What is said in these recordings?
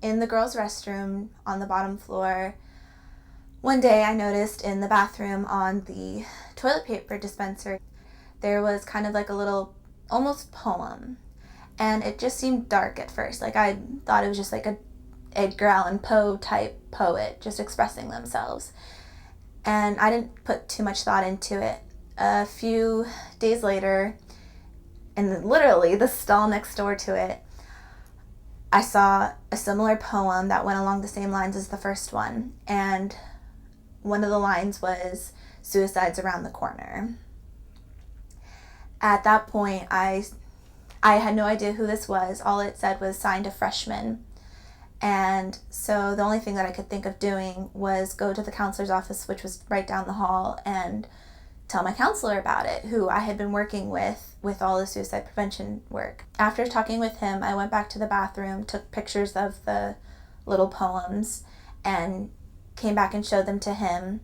in the girls' restroom on the bottom floor, one day I noticed in the bathroom on the toilet paper dispenser, there was kind of like a little, almost poem. And it just seemed dark at first. Like I thought it was just like a Edgar Allan Poe type poet just expressing themselves. And I didn't put too much thought into it. A few days later, in literally the stall next door to it, I saw a similar poem that went along the same lines as the first one. And one of the lines was, "Suicide's around the corner." At that point, I had no idea who this was. All it said was signed a freshman. And so the only thing that I could think of doing was go to the counselor's office, which was right down the hall, and tell my counselor about it, who I had been working with all the suicide prevention work. After talking with him, I went back to the bathroom, took pictures of the little poems, and came back and showed them to him.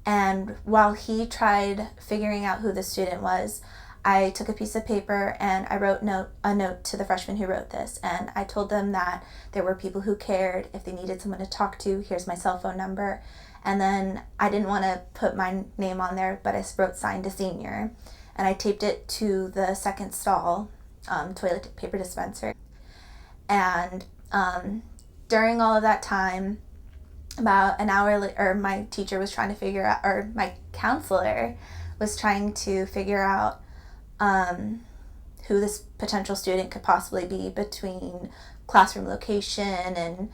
And while he tried figuring out who the student was, I took a piece of paper and I wrote a note to the freshman who wrote this. And I told them that there were people who cared. If they needed someone to talk to, here's my cell phone number. And then I didn't want to put my name on there, but I wrote signed a senior. And I taped it to the second stall toilet paper dispenser. And during all of that time, about an hour later, my teacher was trying to figure out, or my counselor was trying to figure out who this potential student could possibly be between classroom location and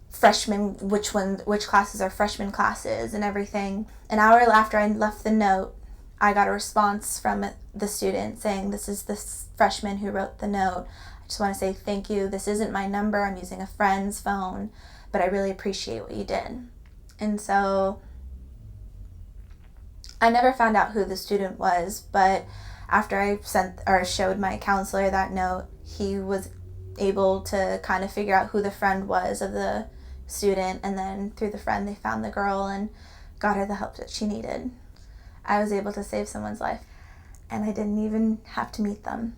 freshman, which classes are freshman classes and everything. An hour after I left the note, I got a response from the student saying, "This is the freshman who wrote the note. I just want to say thank you. This isn't my number. I'm using a friend's phone, but I really appreciate what you did." And so I never found out who the student was, but after I showed my counselor that note, he was able to kind of figure out who the friend was of the student, and then through the friend they found the girl and got her the help that she needed. I was able to save someone's life, and I didn't even have to meet them.